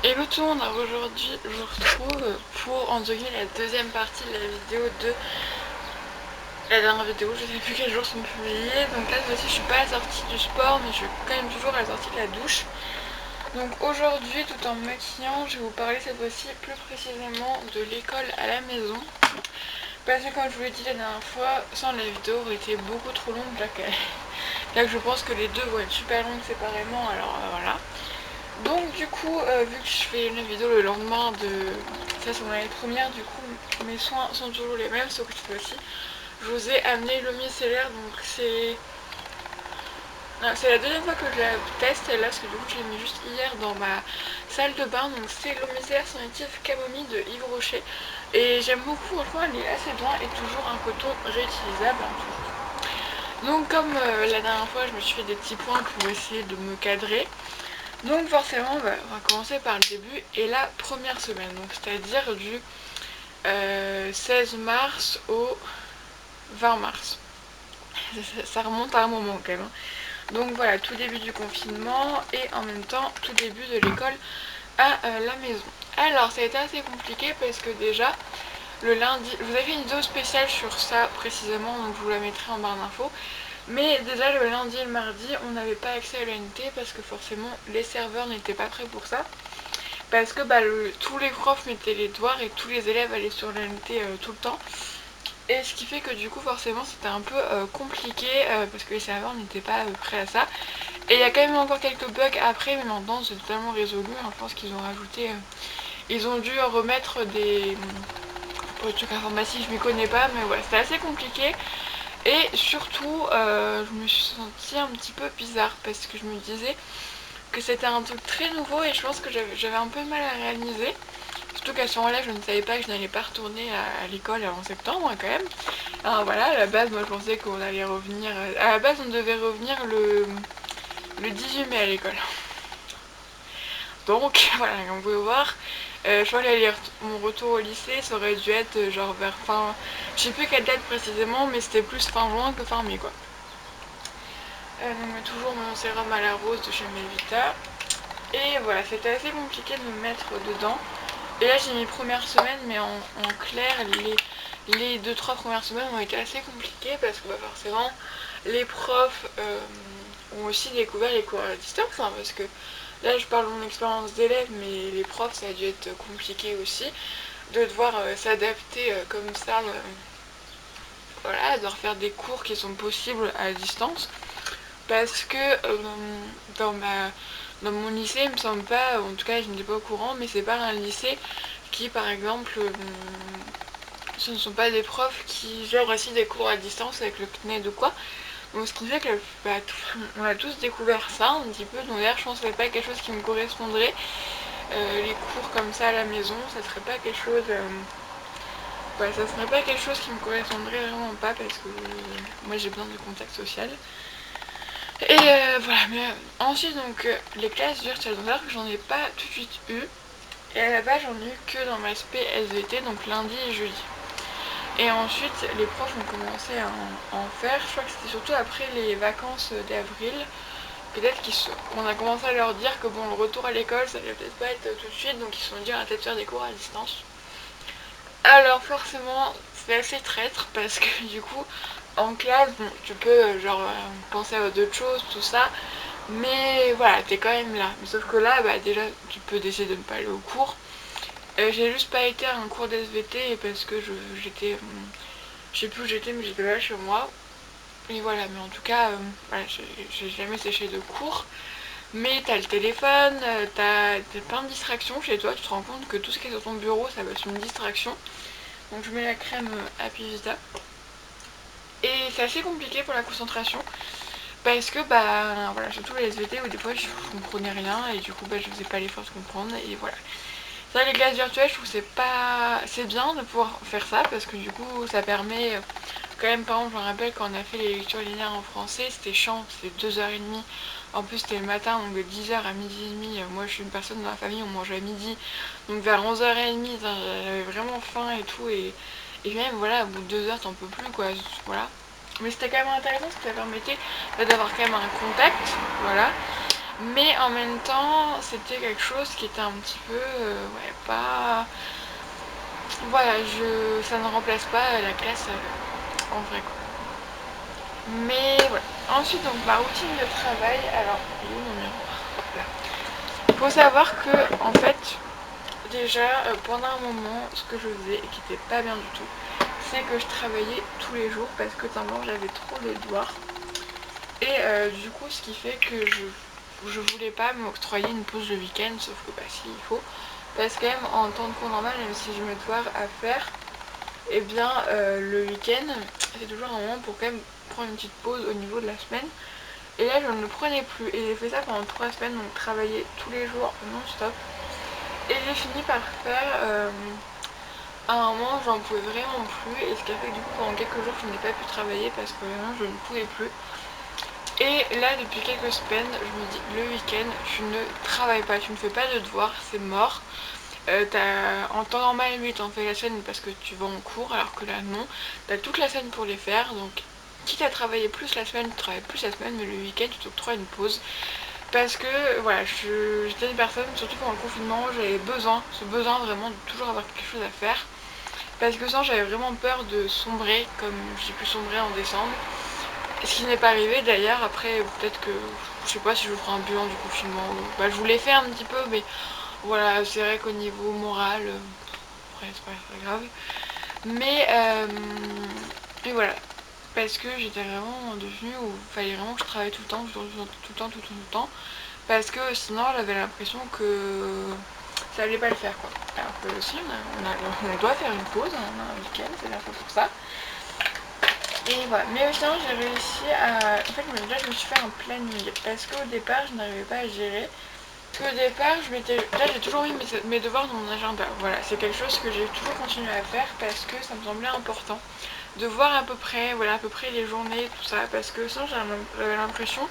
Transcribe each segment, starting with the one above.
Hello tout le monde, alors aujourd'hui je vous retrouve pour endurer la deuxième partie de la vidéo de la dernière vidéo, je sais plus quels jours sont publiés. Donc là cette fois-ci je suis pas à la sortie du sport mais je suis quand même toujours à la sortie de la douche. Donc aujourd'hui, tout en me maquillant, je vais vous parler cette fois-ci plus précisément de l'école à la maison. Parce que comme je vous l'ai dit la dernière fois, sans la vidéo aurait été beaucoup trop longue là que je pense que les deux vont être super longues séparément, alors voilà. Donc du coup, vu que je fais une vidéo le lendemain de... Ça c'est mon année première, du coup mes soins sont toujours les mêmes, sauf que cette fois-ci, je vous ai amené le micellaire, donc c'est... C'est la deuxième fois que je la teste celle-là, parce que du coup je l'ai mis juste hier dans ma salle de bain, donc c'est le micellaire sensitif camomille de Yves Rocher. Et j'aime beaucoup, franchement elle est assez bien et toujours un coton réutilisable, hein, toujours. Donc comme la dernière fois je me suis fait des petits points pour essayer de me cadrer. Donc forcément on va commencer par le début et la première semaine, donc c'est-à-dire du 16 mars au 20 mars. Ça remonte à un moment quand même, hein. Donc voilà, tout début du confinement et en même temps tout début de l'école à la maison. Alors ça a été assez compliqué parce que déjà le lundi, je vous avais fait une vidéo spéciale sur ça précisément, donc je vous la mettrai en barre d'infos. Mais déjà le lundi et le mardi on n'avait pas accès à l'ENT parce que forcément les serveurs n'étaient pas prêts pour ça. Parce que tous les profs mettaient les devoirs et tous les élèves allaient sur l'ENT tout le temps. Et ce qui fait que du coup forcément c'était un peu compliqué parce que les serveurs n'étaient pas prêts à ça. Et il y a quand même encore quelques bugs après, mais maintenant c'est totalement résolu. Je pense qu'ils ont rajouté... ils ont dû remettre des... Pour les trucs informatiques je m'y connais pas, mais ouais c'était assez compliqué. Et surtout je me suis sentie un petit peu bizarre parce que je me disais que c'était un truc très nouveau et je pense que j'avais un peu de mal à réaliser. Surtout qu'à ce moment-là, je ne savais pas que je n'allais pas retourner à l'école avant septembre quand même. Alors voilà, à la base, moi je pensais qu'on allait revenir... À la base, on devait revenir le 18 mai à l'école. Donc voilà, comme vous pouvez voir, je crois que mon retour au lycée, ça aurait dû être genre vers fin... Je sais plus quelle date précisément, mais c'était plus fin juin que fin mai quoi. Donc toujours mon sérum à la rose de chez Melvita. Et voilà, c'était assez compliqué de me mettre dedans. Et là j'ai mis première semaine, mais en clair, les 2-3 premières semaines ont été assez compliquées parce que forcément les profs ont aussi découvert les cours à distance, hein, parce que là je parle de mon expérience d'élève, mais les profs ça a dû être compliqué aussi de devoir s'adapter comme ça, voilà, de devoir faire des cours qui sont possibles à distance. Parce que dans dans mon lycée, il me semble pas, en tout cas je n'étais pas au courant, mais c'est pas un lycée qui par exemple, ce ne sont pas des profs qui gèrent aussi des cours à distance avec le CNED ou quoi. Donc ce qui fait que on a tous découvert ça un petit peu, donc d'ailleurs je pense que c'est pas quelque chose qui me correspondrait. Les cours comme ça à la maison, ça serait pas quelque chose... ouais, ça serait pas quelque chose qui me correspondrait vraiment pas parce que moi j'ai besoin de contact social. Et voilà, mais ensuite donc les classes virtuelles, donc là que j'en ai pas tout de suite eu. Et à la base j'en ai eu que dans ma SP SVT, donc lundi et jeudi. Et ensuite les profs ont commencé à en faire, je crois que c'était surtout après les vacances d'avril. Peut-être qu'on a commencé à leur dire que bon, le retour à l'école ça allait peut-être pas être tout de suite, donc ils se sont dit on va peut-être faire des cours à distance. Alors forcément c'est assez traître parce que du coup en classe bon, tu peux genre penser à d'autres choses, tout ça, mais voilà t'es quand même là. Mais sauf que là déjà tu peux décider de ne pas aller au cours. J'ai juste pas été à un cours d'SVT parce que j'étais, je sais plus où j'étais, mais j'étais là chez moi. Et voilà, mais en tout cas voilà, j'ai jamais séché de cours. Mais t'as le téléphone, t'as plein de distractions chez toi, tu te rends compte que tout ce qui est sur ton bureau ça va être une distraction. Donc je mets la crème Happy Vita. Et c'est assez compliqué pour la concentration parce que voilà, surtout les SVT où des fois je comprenais rien et du coup je faisais pas l'effort de comprendre et voilà. Ça, les classes virtuelles, je trouve que c'est bien de pouvoir faire ça parce que du coup ça permet quand même, par exemple je me rappelle quand on a fait les lectures linéaires en français, c'était chiant, c'était 2h30. En plus c'était le matin, donc de 10h à midi et demi. Moi je suis une personne dans la famille, on mange à midi, donc vers 11h30 j'avais vraiment faim et tout, et même voilà, au bout de 2 heures t'en peux plus quoi, voilà. Mais c'était quand même intéressant parce que ça permettait d'avoir quand même un contact, voilà. Mais en même temps, c'était quelque chose qui était un petit peu, ouais, pas... Voilà, ça ne remplace pas la classe en vrai quoi. Mais voilà. Ensuite, donc ma routine de travail, alors, il est où mon miroir? Là. Il faut savoir que, en fait, déjà, pendant un moment, ce que je faisais et qui n'était pas bien du tout, c'est que je travaillais tous les jours parce que tellement j'avais trop de devoirs. Et du coup, ce qui fait que je voulais pas m'octroyer une pause le week-end, sauf que bah si, il faut. Parce que même en temps de cours normal, même si j'ai mes devoirs à faire, et bien le week-end, c'est toujours un moment pour quand même prendre une petite pause au niveau de la semaine. Et là, je ne le prenais plus. Et j'ai fait ça pendant 3 semaines, donc travailler tous les jours non-stop. Et j'ai fini par faire... à un moment, j'en pouvais vraiment plus. Et ce qui a fait que du coup, pendant quelques jours, je n'ai pas pu travailler parce que vraiment, je ne pouvais plus. Et là, depuis quelques semaines, je me dis, le week-end, tu ne travailles pas, tu ne fais pas de devoirs, c'est mort. En temps normal, oui, t'en fais la semaine parce que tu vas en cours, alors que là, non. T'as toute la semaine pour les faire, donc quitte à travailler plus la semaine, tu travailles plus la semaine, mais le week-end, tu t'octroies une pause. Parce que, voilà, j'étais une personne, surtout pendant le confinement, j'avais ce besoin vraiment de toujours avoir quelque chose à faire. Parce que sinon, j'avais vraiment peur de sombrer, comme j'ai pu sombrer en décembre. Ce qui n'est pas arrivé d'ailleurs, après peut-être que je sais pas si je vous ferai un bilan du confinement. Bah, je vous l'ai fait un petit peu, mais voilà, c'est vrai qu'au niveau moral, après c'est pas grave. Mais, mais voilà, parce que j'étais vraiment devenue où il fallait vraiment que je travaille tout le temps, tout le temps, tout le temps. Parce que sinon j'avais l'impression que ça allait pas le faire quoi. Alors que si, on doit faire une pause, on a un week-end, c'est la fois pour ça. Et voilà, mais sinon j'ai réussi à... En fait là je me suis fait un planning parce qu'au départ je n'arrivais pas à gérer. Parce qu'au départ là j'ai toujours mis mes devoirs dans mon agenda. Voilà, c'est quelque chose que j'ai toujours continué à faire parce que ça me semblait important de voir à peu près, voilà, à peu près les journées, tout ça. Parce que sinon j'avais l'impression,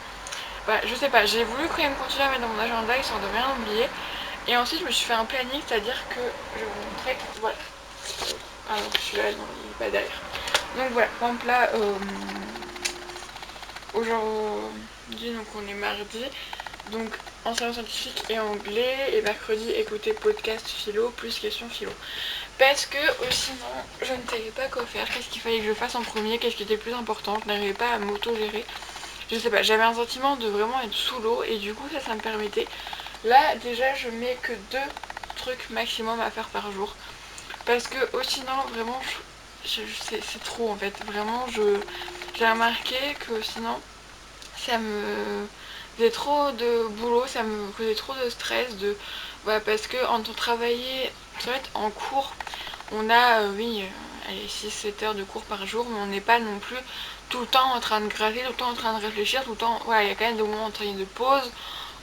bah, je sais pas, j'ai voulu quand même continuer à mettre dans mon agenda histoire de rien oublier. Et ensuite je me suis fait un planning, c'est-à-dire que je vais vous montrer, voilà. Ah non, celui-là non, il est pas derrière. Donc voilà, par exemple là, aujourd'hui, donc on est mardi, donc enseignement scientifique et anglais, et mercredi écouter podcast philo plus questions philo. Parce que sinon, je ne savais pas quoi faire, qu'est-ce qu'il fallait que je fasse en premier, qu'est-ce qui était le plus important, je n'arrivais pas à m'auto-gérer. Je sais pas, j'avais un sentiment de vraiment être sous l'eau et du coup ça me permettait. Là déjà je mets que 2 trucs maximum à faire par jour. Parce que sinon vraiment c'est trop en fait. Vraiment j'ai remarqué que sinon ça me faisait trop de boulot, ça me faisait trop de stress. Voilà, parce que en travailler, en fait, en cours, on a, oui, allez, 6-7 heures de cours par jour, mais on n'est pas non plus tout le temps en train de gratter, tout le temps en train de réfléchir, tout le temps, voilà, il y a quand même des moments de pause,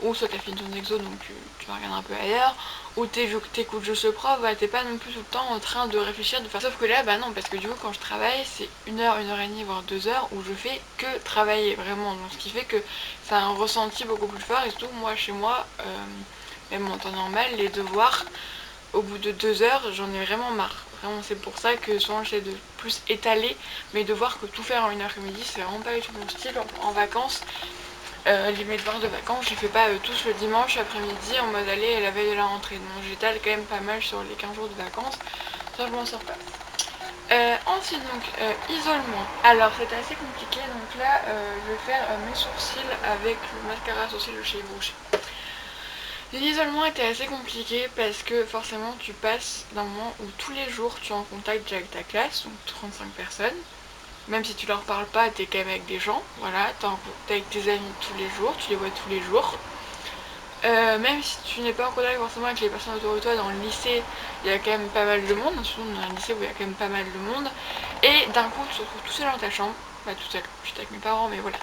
ou soit t'as fini ton exo, donc tu vas regarder un peu ailleurs, ou t'écoutes juste le prof, bah, t'es pas non plus tout le temps en train de réfléchir, de faire... Sauf que là, bah non, parce que du coup, quand je travaille, c'est 1 heure, 1 heure et demie, voire 2 heures, où je fais que travailler, vraiment, donc ce qui fait que ça a un ressenti beaucoup plus fort, et surtout, moi, chez moi, même en temps normal, les devoirs, au bout de 2 heures, j'en ai vraiment marre. Vraiment, c'est pour ça que souvent j'essaie de plus étaler mes devoirs que tout faire en 1 après-midi. C'est vraiment pas du tout mon style. En vacances, mes devoirs de vacances, je les fais pas tous le dimanche après-midi en mode aller à la veille de la rentrée. Donc j'étale quand même pas mal sur les 15 jours de vacances. Ça, je m'en sors pas. Ensuite, donc, isolement. Alors, c'était assez compliqué. Donc là, je vais faire mes sourcils avec le mascara sourcil de chez Boucher. L'isolement était assez compliqué parce que forcément tu passes d'un moment où tous les jours tu es en contact déjà avec ta classe, donc 35 personnes. Même si tu leur parles pas, t'es quand même avec des gens, voilà, t'es en contact avec tes amis tous les jours, tu les vois tous les jours. Même si tu n'es pas en contact forcément avec les personnes autour de toi, dans le lycée, il y a quand même pas mal de monde, surtout dans un lycée où il y a quand même pas mal de monde. Et d'un coup tu te retrouves tout seul dans ta chambre, pas tout seul, j'étais avec mes parents, mais voilà.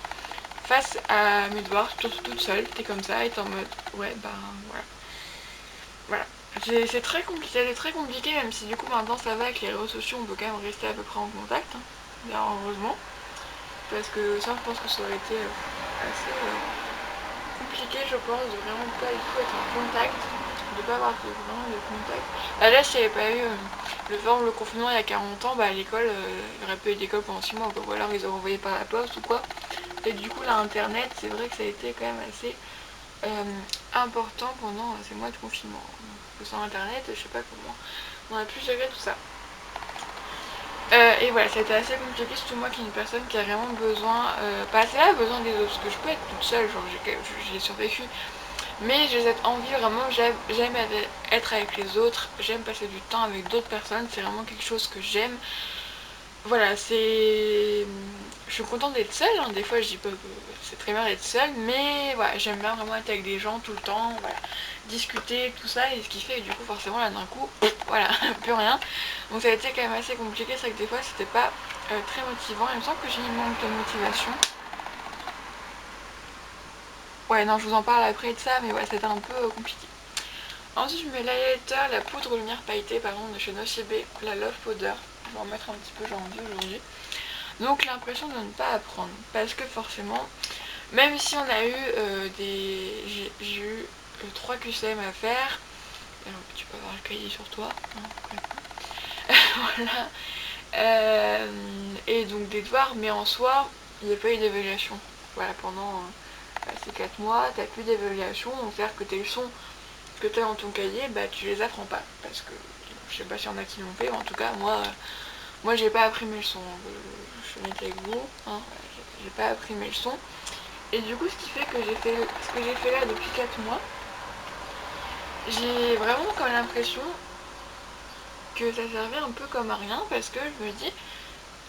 Face à mes devoirs, toute seule, t'es comme ça et t'es en mode, ouais, ben voilà. Voilà. C'est très compliqué, même si du coup maintenant ça va avec les réseaux sociaux, on peut quand même rester à peu près en contact, hein, d'ailleurs heureusement, parce que ça je pense que ça aurait été assez compliqué je pense de vraiment pas du tout être en contact, de pas avoir vraiment de contact. Là s'il n'y avait pas eu le confinement il y a 40 ans, bah à l'école, il n'y aurait pas eu d'école pendant 6 mois, quoi. Ou alors ils auraient envoyé par la poste ou quoi. Et du coup là internet, c'est vrai que ça a été quand même assez important pendant ces mois de confinement. Donc, sans internet, je sais pas comment on a pu gérer tout ça. Et voilà, ça a été assez compliqué, surtout moi qui est une personne qui a vraiment besoin, pas assez là, besoin des autres, parce que je peux être toute seule, genre j'ai survécu, mais j'ai cette envie vraiment, j'aime être avec les autres, j'aime passer du temps avec d'autres personnes, c'est vraiment quelque chose que j'aime. Voilà, c'est... Je suis contente d'être seule, hein. Des fois je dis pas que c'est très bien d'être seule, mais voilà, j'aime bien vraiment être avec des gens tout le temps, voilà, discuter, tout ça, et ce qui fait que du coup forcément là d'un coup, voilà, plus rien. Donc ça a été quand même assez compliqué, c'est vrai que des fois c'était pas très motivant, il me semble que j'ai une manque de motivation. Ouais, non, je vous en parle après de ça, mais ouais, c'était un peu compliqué. Ensuite, je mets l'highlighter, la poudre lumière pailletée, par exemple, de chez Nocibé, la Love Powder. Je vais en mettre un petit peu, j'ai envie aujourd'hui. Donc, l'impression de ne pas apprendre. Parce que forcément, même si on a eu j'ai eu 3 QCM à faire. Alors, tu peux avoir le cahier sur toi. Hein, voilà. Et donc, des devoirs, mais en soi, il n'y a pas eu d'évaluation. Voilà, pendant ces 4 mois, tu n'as plus d'évaluation. Donc, c'est-à-dire que tes leçons que tu as dans ton cahier, bah tu les apprends pas. Parce que je sais pas s'il y en a qui l'ont fait, mais en tout cas, moi j'ai pas appris mes leçons. Je suis honnête avec vous, hein, j'ai pas appris mes leçons. Et du coup, ce qui fait que ce que j'ai fait là depuis 4 mois, j'ai vraiment comme l'impression que ça servait un peu comme à rien parce que je me dis,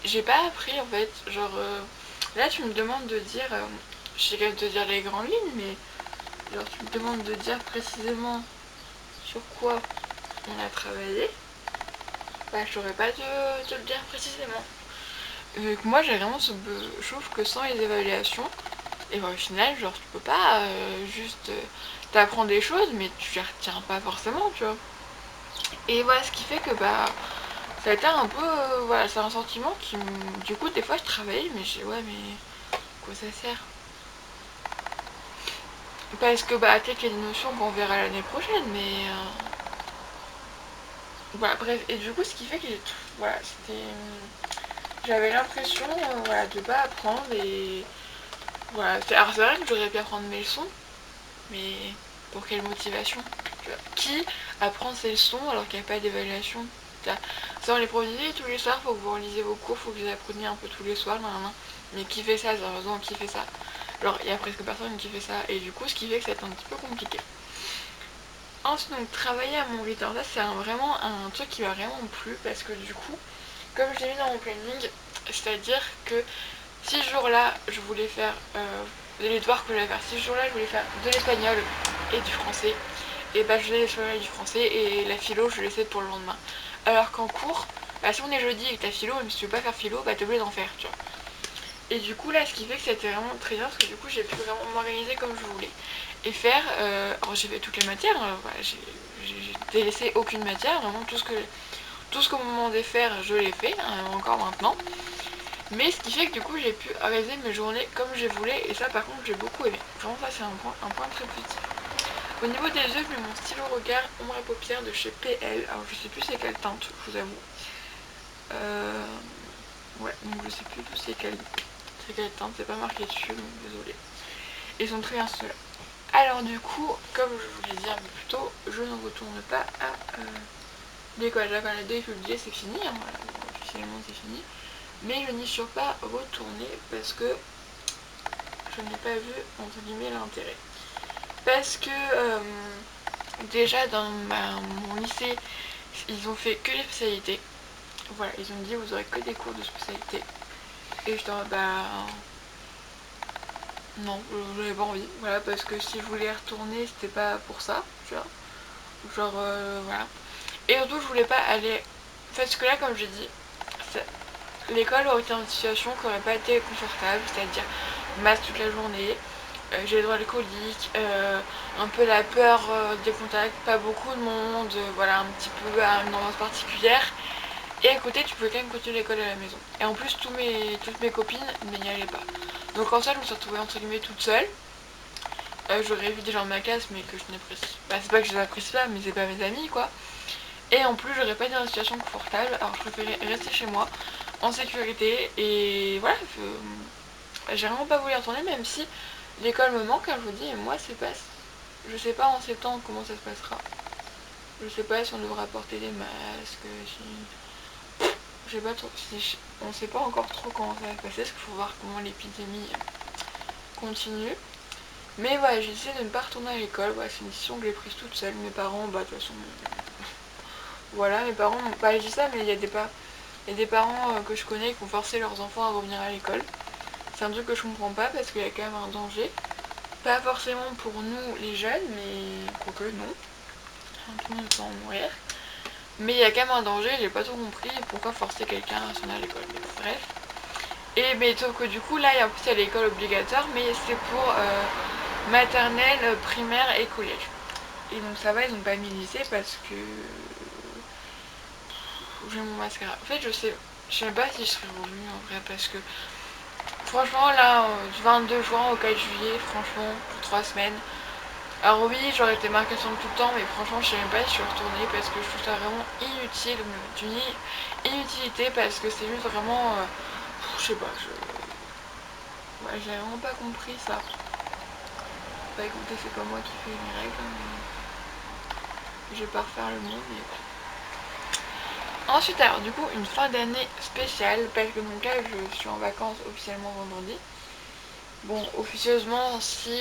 j'ai pas appris en fait. Genre, là tu me demandes de dire, je sais quand même te dire les grandes lignes, mais genre tu me demandes de dire précisément sur quoi on a travaillé, bah je saurais pas te le dire précisément. Vu que moi j'ai vraiment je trouve que sans les évaluations, et bah, au final genre tu peux pas juste t'apprends des choses mais tu les retiens pas forcément, tu vois. Et voilà, ce qui fait que bah ça a été un peu voilà, c'est un sentiment qui du coup des fois je travaille mais je dis ouais mais quoi ça sert. Parce que bah peut-être qu'il y a des notions qu'on verra l'année prochaine, mais voilà, bref. Et du coup ce qui fait que voilà, c'était j'avais l'impression voilà, de pas apprendre et voilà. Alors c'est vrai que j'aurais pu apprendre mes leçons, mais pour quelle motivation? Qui apprend ses leçons alors qu'il n'y a pas d'évaluation? Ça on les profs disaient tous les soirs, faut que vous relisez vos cours, faut que vous les appreniez un peu tous les soirs, nan, nan, nan. Mais qui fait ça? Sérieusement, qui fait ça? Alors il y a presque personne qui fait ça, et du coup ce qui fait que c'est un petit peu compliqué. Ensuite, donc travailler à mon rythme, ça c'est vraiment un truc qui m'a vraiment plu parce que du coup, comme je l'ai mis dans mon planning, c'est-à-dire que si ce jour-là je voulais faire les devoirs que je voulais faire, si ce jour-là je voulais faire de l'espagnol et du français, et bah je faisais l'espagnol et du français et la philo je laissais pour le lendemain. Alors qu'en cours, bah, si on est jeudi et que t'as philo, même si tu veux pas faire philo, bah t'es obligé d'en faire, tu vois. Et du coup là ce qui fait que c'était vraiment très bien parce que du coup j'ai pu vraiment m'organiser comme je voulais et faire, alors j'ai fait toutes les matières, voilà, j'ai délaissé aucune matière, vraiment tout ce qu'on me demandait faire je l'ai fait, hein, encore maintenant. Mais ce qui fait que du coup j'ai pu organiser mes journées comme je voulais et ça par contre j'ai beaucoup aimé. Vraiment ça c'est un point très positif. Au niveau des yeux, je mets mon stylo regard ombre et paupières de chez PL. Alors je sais plus c'est quelle teinte, je vous avoue. Ouais, donc je sais plus c'est quelle teinte, c'est pas marqué dessus, donc désolé. Ils sont très bien ceux-là. Alors du coup, comme je vous l'ai dit un peu plus tôt, je ne retourne pas à l'école. Là quand la 2 est publiée c'est fini, hein, voilà, officiellement c'est fini. Mais je n'y suis pas retournée parce que je n'ai pas vu entre guillemets l'intérêt. Parce que déjà dans mon lycée, ils ont fait que les spécialités. Voilà, ils ont dit vous aurez que des cours de spécialité. Et je t'en bah non, j'avais pas envie. Voilà, parce que si je voulais y retourner, c'était pas pour ça, tu vois. Genre voilà. Et surtout je voulais pas aller. Parce que là comme j'ai dit, l'école aurait été dans une situation qui aurait pas été confortable, c'est-à-dire masse toute la journée, j'ai les droits alcooliques, un peu la peur des contacts, pas beaucoup de monde, voilà, un petit peu à une ambiance particulière. Et à côté, tu pouvais quand même continuer l'école à la maison. Et en plus, toutes mes copines n'y allaient pas. Donc en ça, je me suis retrouvée entre guillemets toute seule. J'aurais vu des gens de ma classe, mais que je n'apprécie. Bah, c'est pas que je les apprécie pas, mais c'est pas mes amis, quoi. Et en plus, j'aurais pas été dans une situation confortable, alors je préférais rester chez moi, en sécurité. Et voilà, j'ai vraiment pas voulu y retourner, même si l'école me manque, hein, je vous dis, et moi, c'est pas je sais pas en septembre comment ça se passera. Je sais pas si on devra porter des masques, si... Je sais pas trop, on sait pas encore trop comment ça va se passer, parce qu'il faut voir comment l'épidémie continue. Mais voilà, j'ai décidé de ne pas retourner à l'école, voilà, c'est une décision que j'ai prise toute seule. Mes parents, bah de toute façon, voilà, mes parents, bah je dis ça, mais il y a des parents que je connais qui ont forcé leurs enfants à revenir à l'école. C'est un truc que je comprends pas parce qu'il y a quand même un danger. Pas forcément pour nous les jeunes, mais quoique non, tout le monde peut en mourir. Mais il y a quand même un danger, j'ai pas tout compris, pourquoi forcer quelqu'un à retourner à l'école, mais bref. Et mais sauf que du coup là, en plus il y a l'école obligatoire, mais c'est pour maternelle, primaire et collège. Et donc ça va, ils n'ont pas mis lycée parce que j'ai mon mascara. En fait, je sais même pas si je serais revenue en vrai parce que franchement là, du 22 juin au 4 juillet, franchement, pour 3 semaines. Alors oui, j'aurais été marquation tout le temps, mais franchement, je sais même pas si je suis retournée parce que je trouve ça vraiment inutile, d'une inutilité parce que c'est juste vraiment, je sais pas, ouais, j'ai vraiment pas compris ça. Bah écoutez, c'est pas moi qui fais les règles, mais je vais pas refaire le monde, mais voilà. Ensuite, alors du coup, une fin d'année spéciale parce que donc là, je suis en vacances officiellement vendredi. Bon, officieusement, si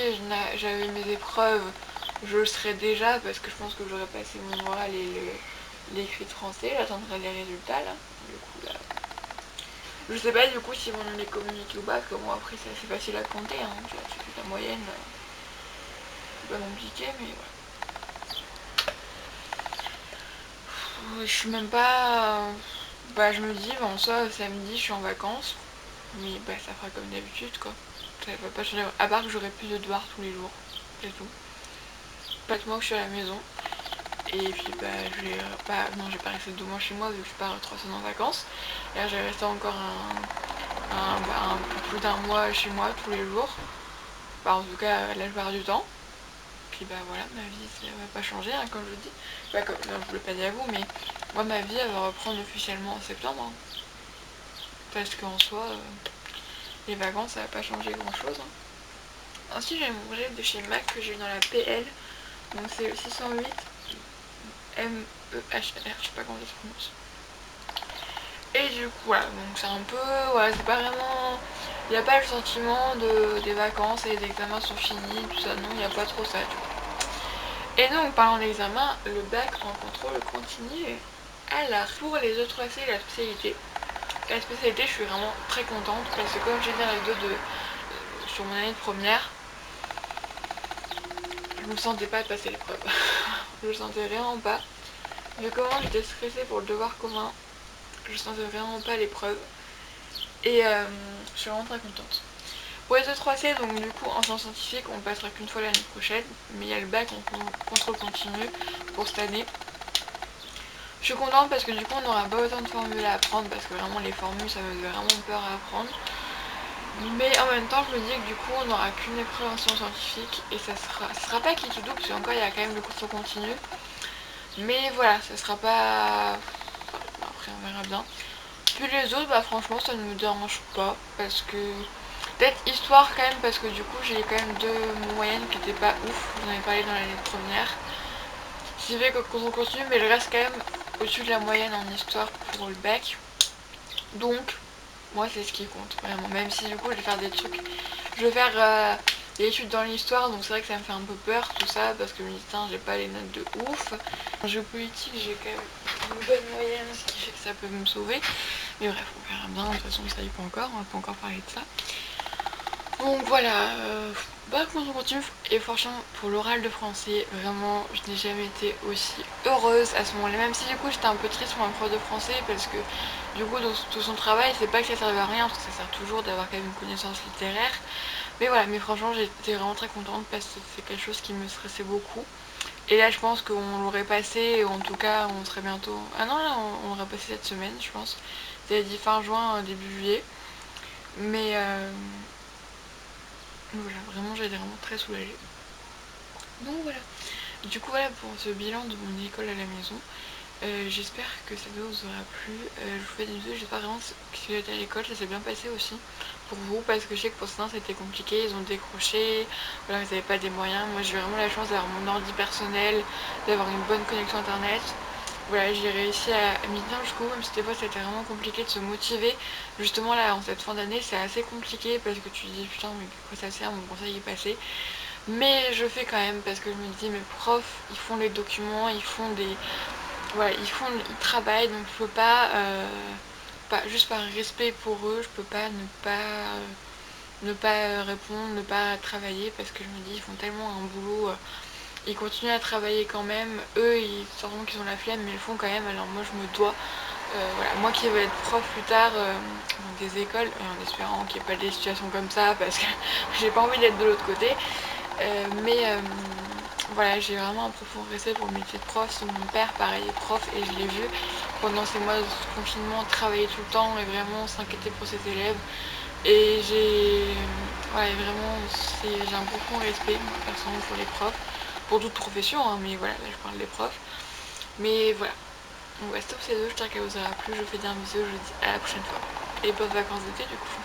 j'avais mes épreuves, je le serais déjà parce que je pense que j'aurais passé mon oral et l'écrit de français. J'attendrai les résultats là. Du coup, là. Je sais pas du coup si vont nous les communiquer ou pas, parce que bon, après c'est assez facile à compter. Hein. Tu fais ta moyenne, c'est pas compliqué, mais voilà. Je suis même pas. Bah, je me dis, bon, ça, samedi, je suis en vacances. Mais bah, ça fera comme d'habitude quoi. Ça va pas changer. À part que j'aurai plus de devoirs tous les jours. C'est tout. Pas que moi que je suis à la maison. Et puis bah je vais pas. Non, je vais pas rester 2 mois chez moi vu que je pars 3 semaines en vacances. Et là je vais rester encore un peu plus d'un mois chez moi tous les jours. Bah en tout cas la plupart du temps. Puis bah voilà, ma vie ça va pas changer hein, comme je dis. Bah, comme, non, je vous l'ai pas dit à vous, mais moi ma vie elle va reprendre officiellement en septembre. Hein. Parce qu'en soi, les vacances ça va pas changer grand chose. Hein. Ensuite j'ai mon gel de chez MAC que j'ai eu dans la PL. Donc c'est le 608 MEHR, je sais pas comment ça se prononce. Et du coup voilà, donc c'est un peu, voilà, c'est pas vraiment, il n'y a pas le sentiment des vacances et les examens sont finis, tout ça, non, il n'y a pas trop ça, tu vois. Et donc parlant d'examen, le bac en contrôle continu. Alors, pour les autres essais et la spécialité je suis vraiment très contente parce que comme j'ai dit sur mon année de première, je me sentais pas de passer l'épreuve. Je le sentais vraiment pas. Vu comment j'étais stressée pour le devoir commun, je sentais vraiment pas l'épreuve. Et je suis vraiment très contente. Pour les E3C, donc du coup en sciences scientifiques, on passera qu'une fois l'année prochaine. Mais il y a le bac en contrôle continu pour cette année. Je suis contente parce que du coup on n'aura pas autant de formules à apprendre parce que vraiment les formules ça me fait vraiment peur à apprendre. Mais en même temps je me dis que du coup on n'aura qu'une épreuve en sciences scientifiques et ça sera pas qui tout double parce qu'encore il y a quand même le contrôle continu. Mais voilà, ça sera pas... Après on verra bien. Puis les autres, bah franchement ça ne me dérange pas parce que... Peut-être histoire quand même parce que du coup j'ai quand même 2 moyennes qui étaient pas ouf, j'en avais parlé dans l'année première. J'y vais quand on continue mais je reste quand même au-dessus de la moyenne en histoire pour le bac. Donc moi c'est ce qui compte vraiment, même si du coup je vais faire des trucs, je vais faire des études dans l'histoire donc c'est vrai que ça me fait un peu peur tout ça parce que je me dis tiens j'ai pas les notes de ouf. En géopolitique j'ai quand même une bonne moyenne ce qui fait que ça peut me sauver. Mais bref on verra bien, de toute façon ça y est pas encore, on va pas encore parler de ça. Donc voilà, bah comment on continue. Et franchement pour l'oral de français, vraiment je n'ai jamais été aussi heureuse à ce moment-là. Même si du coup j'étais un peu triste pour ma prof de français parce que du coup dans tout son travail, c'est pas que ça servait à rien parce que ça sert toujours d'avoir quand même une connaissance littéraire. Mais voilà, mais franchement j'étais vraiment très contente parce que c'est quelque chose qui me stressait beaucoup. Et là je pense qu'on l'aurait passé, ou en tout cas on serait bientôt... Ah non là on l'aurait passé cette semaine je pense. C'était dit fin juin, début juillet. Mais voilà, vraiment j'étais vraiment très soulagée. Donc voilà. Du coup voilà pour ce bilan de mon école à la maison. J'espère que cette vidéo vous aura plu. Je vous fais des bisous, j'espère vraiment que si vous êtes à l'école ça s'est bien passé aussi pour vous, parce que je sais que pour certains c'était compliqué, ils ont décroché, voilà, ils n'avaient pas des moyens. Moi j'ai vraiment la chance d'avoir mon ordi personnel, d'avoir une bonne connexion internet. Voilà, j'ai réussi à m'y tenir jusqu'au bout, même si des fois c'était vraiment compliqué de se motiver. Justement là en cette fin d'année c'est assez compliqué parce que tu te dis putain mais quoi ça sert, mon conseil est passé. Mais je fais quand même parce que je me dis mes profs ils font les documents, ils font des, voilà, ils travaillent, donc je peux pas, juste par respect pour eux, je peux pas ne pas répondre, ne pas travailler, parce que je me dis ils font tellement un boulot, ils continuent à travailler quand même, eux ils sûrement qu'ils ont la flemme mais ils le font quand même, alors moi je me dois, voilà, moi qui veux être prof plus tard dans des écoles, en espérant qu'il n'y ait pas des situations comme ça parce que j'ai pas envie d'être de l'autre côté, mais voilà, j'ai vraiment un profond respect pour le métier de prof. C'est mon père, pareil, est prof, et je l'ai vu pendant ces mois de confinement travailler tout le temps et vraiment s'inquiéter pour ses élèves. Et voilà, vraiment, j'ai un profond respect, moi, personnellement, pour les profs, pour toute profession, hein, mais voilà, là je parle des profs. Mais voilà, donc ouais, stop ces deux, j'espère qu'elle vous aura plu, je vous fais des bisous, je vous dis à la prochaine fois. Et bonnes vacances d'été du coup.